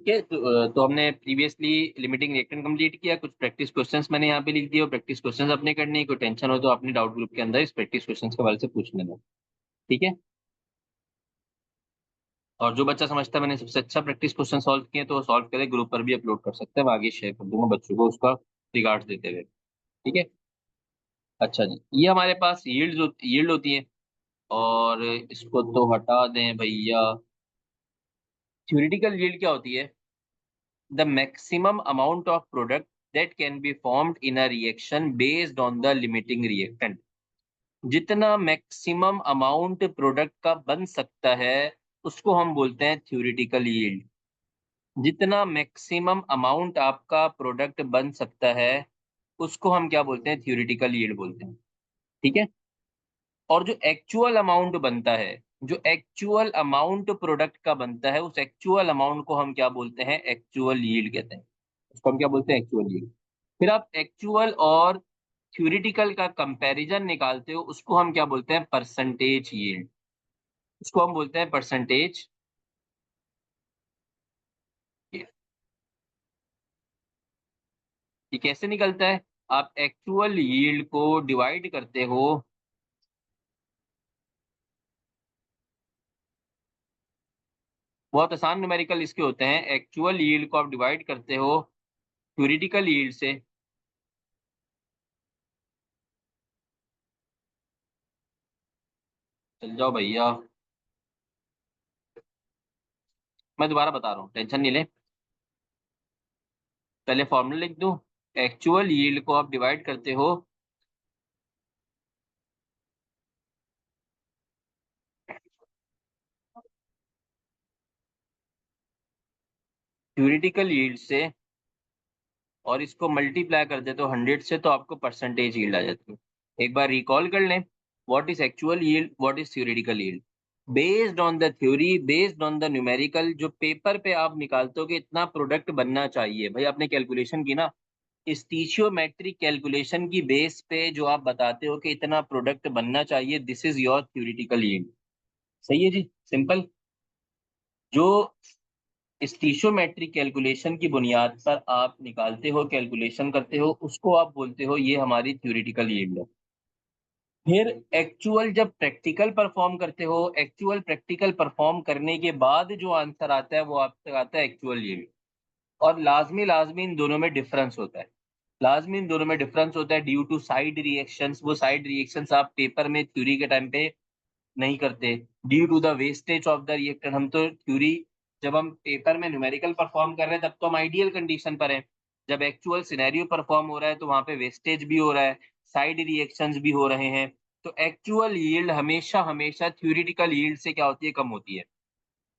ठीक है, तो हमने प्रीवियसली लिमिटिंग रिएक्टेंट कंप्लीट किया, कुछ प्रैक्टिस क्वेश्चंस मैंने यहाँ पे लिख दिए और प्रैक्टिस क्वेश्चंस अपने करने हैं। कोई टेंशन हो तो अपने डाउट ग्रुप के अंदर इस प्रैक्टिस क्वेश्चंस के बारे से पूछ लेना। ठीक है, और जो बच्चा समझता है मैंने सबसे अच्छा प्रैक्टिस क्वेश्चन सॉल्व किए तो सॉल्व करे, ग्रुप पर भी अपलोड कर सकते हैं, मैं आगे शेयर कर दूंगा बच्चों को उसका रिगार्ड्स देते हुए। ठीक है, अच्छा जी, ये हमारे पास यील्ड होती है, और इसको तो हटा दें भैया। थ्योरेटिकल यील्ड क्या होती है? The maximum amount of product that can be formed in a reaction based on the limiting reactant. जितना मैक्सिमम अमाउंट प्रोडक्ट का बन सकता है उसको हम बोलते हैं थ्योरेटिकल यील्ड। जितना मैक्सिमम अमाउंट आपका प्रोडक्ट बन सकता है उसको हम क्या बोलते हैं? थ्योरेटिकल यील्ड बोलते हैं। ठीक है, और जो एक्चुअल अमाउंट बनता है, जो एक्चुअल अमाउंट प्रोडक्ट का बनता है, उस एक्चुअल अमाउंट को हम क्या बोलते हैं? एक्चुअल यील्ड कहते हैं। उसको हम क्या बोलते हैं? Actual yield. फिर आप एक्चुअल और थ्योरेटिकल का कंपैरिजन निकालते हो, उसको हम क्या बोलते हैं? Percentage yield. उसको हम बोलते हैं परसेंटेज। ये कैसे निकलता है? आप एक्चुअल यील्ड को डिवाइड करते हो, बहुत आसान न्यूमेरिकल इसके होते हैं। एक्चुअल यील्ड को आप डिवाइड करते हो थ्योरेटिकल यील्ड से। चल जाओ भैया, मैं दोबारा बता रहा हूँ, टेंशन नहीं ले। पहले फॉर्मूला लिख दूं। एक्चुअल यील्ड को आप डिवाइड करते हो थ्योरेटिकल यील्ड से, और इसको मल्टीप्लाई कर देते हो 100 से, तो आपको परसेंटेज यील्ड आ जाती है। एक बार रिकॉल कर लें, what is actual yield, what is theoretical yield. Based on the theory, based on the numerical, जो पेपर पे आप निकालते हो कि इतना प्रोडक्ट बनना चाहिए, भाई आपने कैलकुलेशन की ना, स्टीशियोमेट्रिक कैलकुलेशन की बेस पे जो आप बताते हो कि इतना प्रोडक्ट बनना चाहिए, this is your theoretical yield. सही है जी, सिंपल। जो स्टीशियोमेट्रिक कैलकुलेशन की बुनियाद पर आप निकालते हो, कैलकुलेशन करते हो, उसको आप बोलते हो ये हमारी थ्योरेटिकल यील्ड है। फिर एक्चुअल जब प्रैक्टिकल परफॉर्म करते हो, एक्चुअल प्रैक्टिकल परफॉर्म करने के बाद जो आंसर आता है वो आपका आता है एक्चुअल यील्ड। और लाजमी लाजमी इन दोनों में डिफरेंस होता है। लाजमी इन दोनों में डिफरेंस होता है ड्यू टू साइड रिएक्शंस। वो साइड रिएक्शंस आप पेपर में थ्योरी के टाइम पे नहीं करते, due to the wastage of the reactor. हम तो थ्योरी, जब हम पेपर में न्यूमेरिकल परफॉर्म कर रहे हैं तब तो हम आइडियल कंडीशन पर हैं। जब एक्चुअल सिनेरियो परफॉर्म हो रहा है तो वहां पे वेस्टेज भी हो रहा है, साइड रिएक्शंस भी हो रहे हैं। तो एक्चुअल यील्ड हमेशा हमेशा थ्योरेटिकल यील्ड से क्या होती है? कम होती है।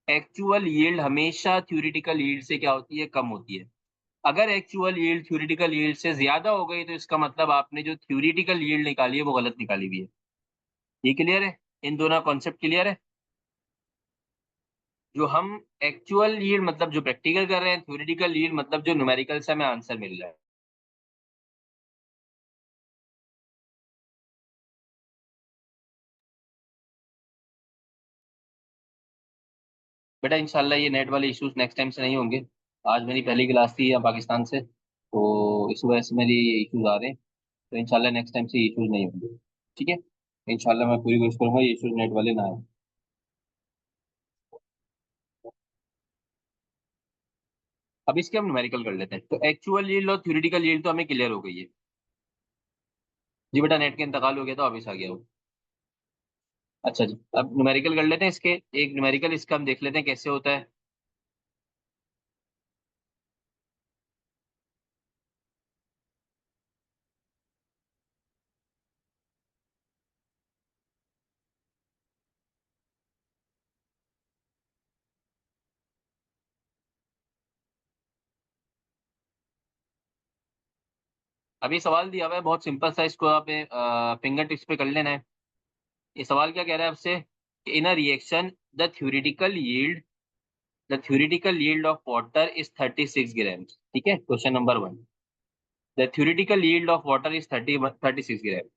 एक्चुअल यील्ड हमेशा थ्योरेटिकल यील्ड से क्या होती है? कम होती है। अगर एक्चुअल यील्ड थ्योरेटिकल यील्ड से ज्यादा हो गई तो इसका मतलब आपने जो थ्योरेटिकल यील्ड निकाली है वो गलत निकाली हुई है। ये क्लियर है? इन दोनों कॉन्सेप्ट क्लियर है? जो हम एक्चुअल यील्ड मतलब जो प्रैक्टिकल कर रहे हैं, थ्योरेटिकल यील्ड मतलब जो न्यूमेरिकल से हमें आंसर मिल रहा है। बेटा इंशाल्लाह ये नेट वाले इश्यूज नेक्स्ट टाइम से नहीं होंगे। आज मेरी पहली क्लास थी यहाँ पाकिस्तान से, तो इस वजह से मेरे ये इश्यूज आ रहे हैं। तो इंशाल्लाह नेक्स्ट टाइम से इश्यूज नहीं होंगे। ठीक है, इंशाल्लाह मैं पूरी कोशिश करूंगा ये इश्यूज नेट वाले ना आए। अब इसके हम न्यूमेरिकल कर लेते हैं। तो एक्चुअल यील्ड और थ्योरेटिकल यील्ड तो हमें क्लियर हो गई है। जी बेटा, नेट का इंतकाल हो गया तो वापस आ गया वो। अच्छा जी, अब न्यूमेरिकल कर लेते हैं इसके। एक न्यूमेरिकल इसका हम देख लेते हैं कैसे होता है। अभी सवाल दिया हुआ है बहुत सिंपल सा, इसको आप फिंगर टिप्स पे कर लेना है। ये सवाल क्या कह रहा है आपसे? In a reaction the theoretical yield, the theoretical yield of water is 36 grams. ठीक है, question number 1। The theoretical yield of water is 36 gram,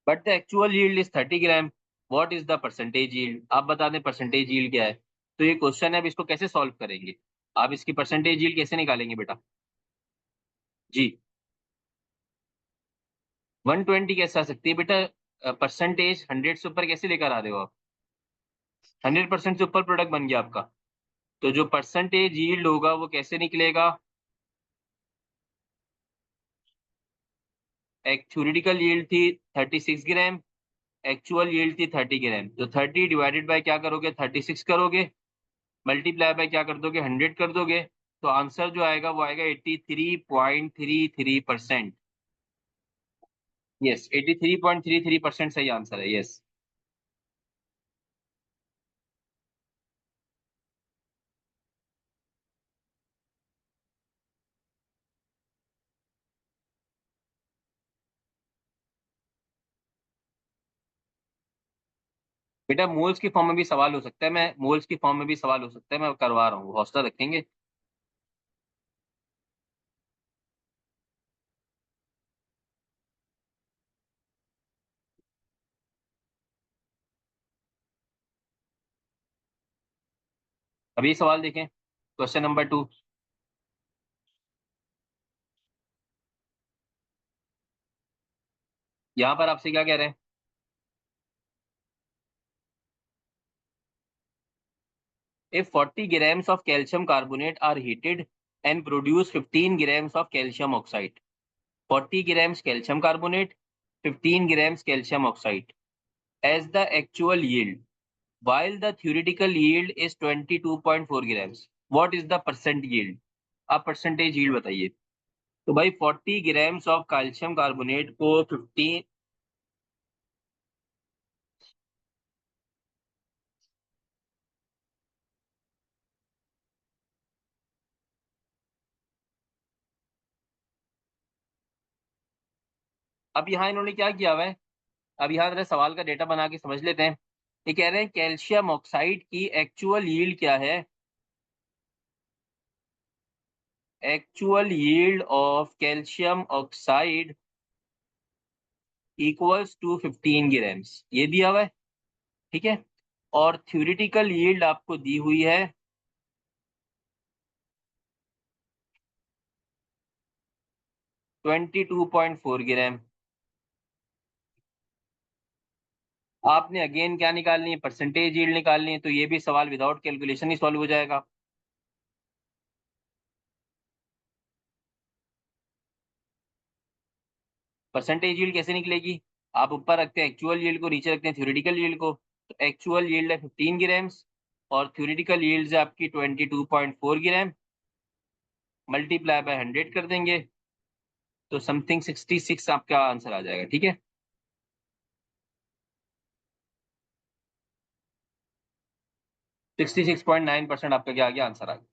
but the actual yield is 30 gram. What is the percentage yield, आप बता दें percentage yield क्या है। तो ये question है, अब इसको कैसे सॉल्व करेंगे, आप इसकी परसेंटेज यील्ड कैसे निकालेंगे बेटा। जी 120 कैसे आ सकती है बेटा, परसेंटेज 100 से ऊपर कैसे लेकर आ रहे हो आप, 100% से ऊपर प्रोडक्ट बन गया आपका। तो जो परसेंटेज यील्ड होगा वो कैसे निकलेगा, एक थ्योरेटिकल यील्ड थी 36 ग्राम, एक्चुअल यील्ड थी 30 ग्राम। तो 30 डिवाइडेड बाय क्या करोगे, 36 करोगे, मल्टीप्लाई बाय क्या कर दोगे, 100 कर दोगे। तो आंसर जो आएगा वो आएगा 83.33%। यस 83.33% सही आंसर है, यस। बेटा मोल्स की फॉर्म में भी सवाल हो सकता है, मैं मोल्स की फॉर्म में भी सवाल हो सकता है, मैं करवा रहा हूँ, हौसला रखेंगे। अभी सवाल देखें, क्वेश्चन नंबर 2। यहाँ पर आपसे क्या कह रहे हैं, if 40 grams of calcium carbonate are heated and produce 15 grams of calcium oxide, 40 grams calcium carbonate, 15 grams calcium oxide as the actual yield, while the theoretical yield is 22.4 grams, what is the percent yield, आप percentage yield बताइए। तो भाई 40 grams of calcium carbonate को 15, अब यहाँ इन्होंने क्या किया हुआ है, अब यहाँ जरा सवाल का डेटा बना के समझ लेते हैं। ये कह रहे हैं कैल्शियम ऑक्साइड की एक्चुअल यील्ड क्या है, actual yield of calcium oxide equals to 15 grams, ये दिया हुआ है, ठीक है। और थ्योरेटिकल यील्ड आपको दी हुई है 22.4 ग्राम। आपने अगेन क्या निकालनी है, परसेंटेज यील्ड निकालनी है, तो ये भी सवाल विदाउट कैलकुलेशन ही सॉल्व हो जाएगा। परसेंटेज यील्ड कैसे निकलेगी, आप ऊपर रखते हैं एक्चुअल यील्ड को, नीचे रखते हैं थ्योरेटिकल यील्ड को। तो एक्चुअल यील्ड है 15 ग्राम्स और थ्योरेटिकल यील्ड है आपकी 22.4 ग्राम, मल्टीप्लाई बाय 100 कर देंगे, तो समथिंग 66 आपका आंसर आ जाएगा, ठीक है। 66.9% आपका क्या आ गया, आंसर आ गया।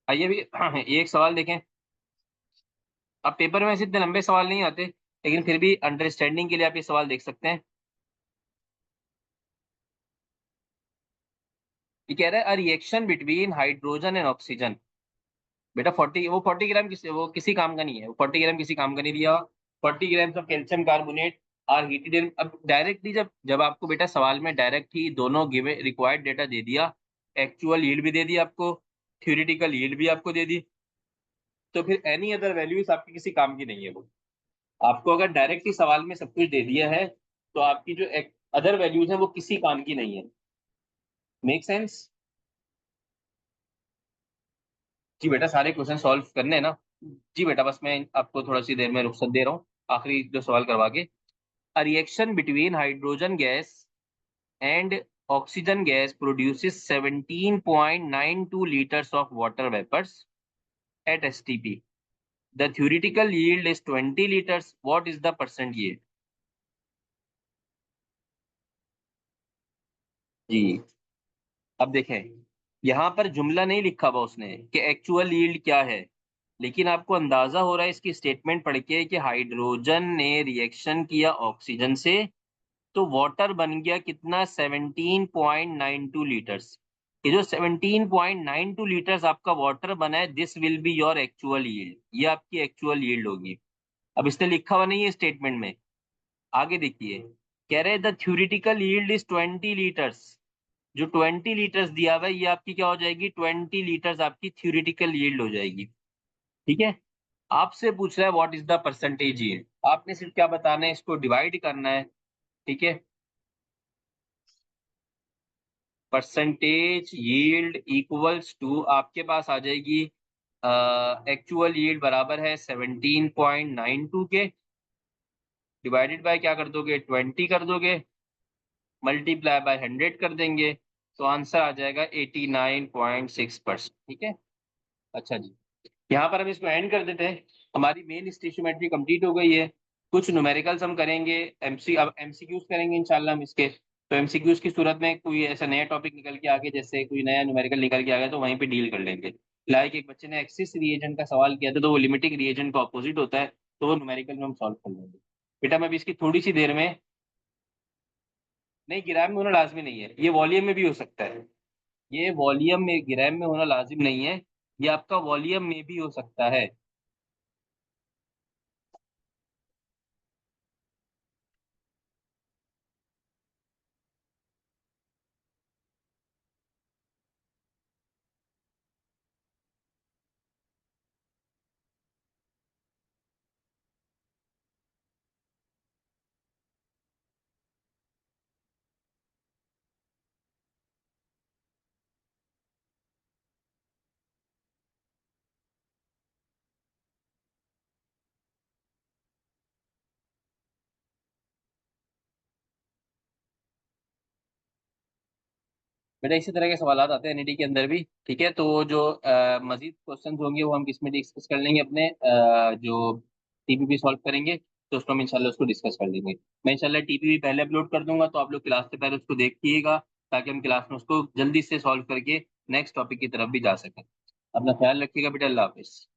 आइए भी एक सवाल देखें। अब पेपर में ऐसे इतने लंबे सवाल नहीं आते, लेकिन फिर भी अंडरस्टैंडिंग के लिए आप ये सवाल देख सकते हैं। ये कह रहा है a reaction between hydrogen and oxygen. बेटा 40, वो 40 ग्राम वो किसी काम का नहीं है, वो 40 ग्राम किसी काम का नहीं दिया। 40 grams of calcium carbonate are heated in, अब डायरेक्टली जब जब आपको बेटा सवाल में डायरेक्ट ही दोनों गिवे रिक्वायर्ड डेटा दे दिया, एक्चुअल यील्ड भी दे दी आपको, थ्योरेटिकल यील्ड भी आपको दे दी, तो फिर एनी अदर वैल्यूज आपकी किसी काम की नहीं है वो। आपको अगर डायरेक्ट ही सवाल में सब कुछ दे दिया है, तो आपकी जो अदर वैल्यूज है वो किसी काम की नहीं है। Make sense. जी बेटा सारे क्वेश्चन सॉल्व करने हैं ना। जी बेटा बस मैं आपको थोड़ा सी देर में रुख्सत दे रहा हूँ, आखिरी जो सवाल करवा के। A reaction between hydrogen gas and oxygen gas produces 17.92 liters of water vapors at STP. The theoretical yield is 20 liters. What is the percent yield? जी, अब देखें, यहाँ पर जुमला नहीं लिखा हुआ उसने कि एक्चुअल यील्ड क्या है, लेकिन आपको अंदाजा हो रहा है इसकी स्टेटमेंट पढ़ के कि हाइड्रोजन ने रिएक्शन किया ऑक्सीजन से, तो वाटर बन गया कितना, 17.92 लीटर्स। ये जो 17.92 लीटर्स आपका वाटर बना है, this will be your actual yield, ये आपकी एक्चुअल यील्ड होगी। अब इसने लिखा हुआ नहीं है स्टेटमेंट में, आगे देखिए, कह रहे the theoretical yield is 20 litres. जो 20 लीटर्स दिया हुआ है ये आपकी क्या हो जाएगी, 20 लीटर्स आपकी थ्योरेटिकल यील्ड हो जाएगी। ठीक है, आपसे पूछ रहा है what is the percentage yield, आपने सिर्फ क्या बताना है, इसको डिवाइड करना है। ठीक है, परसेंटेज यील्ड इक्वल्स टू आपके पास आ जाएगी एक्चुअल यील्ड बराबर है 17.92 के, डिवाइडेड बाय क्या कर दोगे, 20 कर दोगे, मल्टीप्लाई बाय 100 कर देंगे, तो आंसर आ जाएगा 89.6%। ठीक है, अच्छा जी, यहाँ पर हम इसको एंड कर देते हैं। हमारी मेन स्टेशियोमेट्री कंप्लीट हो गई है। कुछ न्यूमेरिकल्स हम करेंगे, अब एमसीक्यूज करेंगे इंशाल्लाह हम इसके। तो एमसीक्यूज की सूरत में कोई ऐसा नया टॉपिक निकल के आगे, जैसे कोई नया न्यूमेरिकल निकल के आ गया, तो वहीं पे डील कर लेंगे। लाइक एक बच्चे ने एक्सिस रिएजेंट का सवाल किया था, तो वो लिमिटिंग रिएजेंट का ऑपोजिट होता है, तो वो न्यूमेरिकल में हम सॉल्व कर लेंगे। बेटा मैं अभी इसकी थोड़ी सी देर में, नहीं ग्राम में होना लाजमी नहीं है, ये वॉल्यूम में भी हो सकता है। ये वॉल्यूम में, ग्राम में होना लाजिम नहीं है, ये आपका वॉल्यूम में भी हो सकता है। बेटा इसी तरह के सवाल आते हैं एनईटी के अंदर भी। ठीक है, तो जो मजीद क्वेश्चंस होंगे वो हम किस में डिस्कस कर लेंगे, अपने जो टीपीपी सॉल्व करेंगे, तो उसको हम इंशाल्लाह उसको डिस्कस कर लेंगे। मैं इंशाल्लाह टीपीपी पहले अपलोड कर दूंगा, तो आप लोग क्लास से पहले उसको देखिएगा, ताकि हम क्लास में उसको जल्दी से सॉल्व करके नेक्स्ट टॉपिक की तरफ भी जा सकें। अपना ख्याल रखिएगा बेटा, अल्लाह हाफिज़।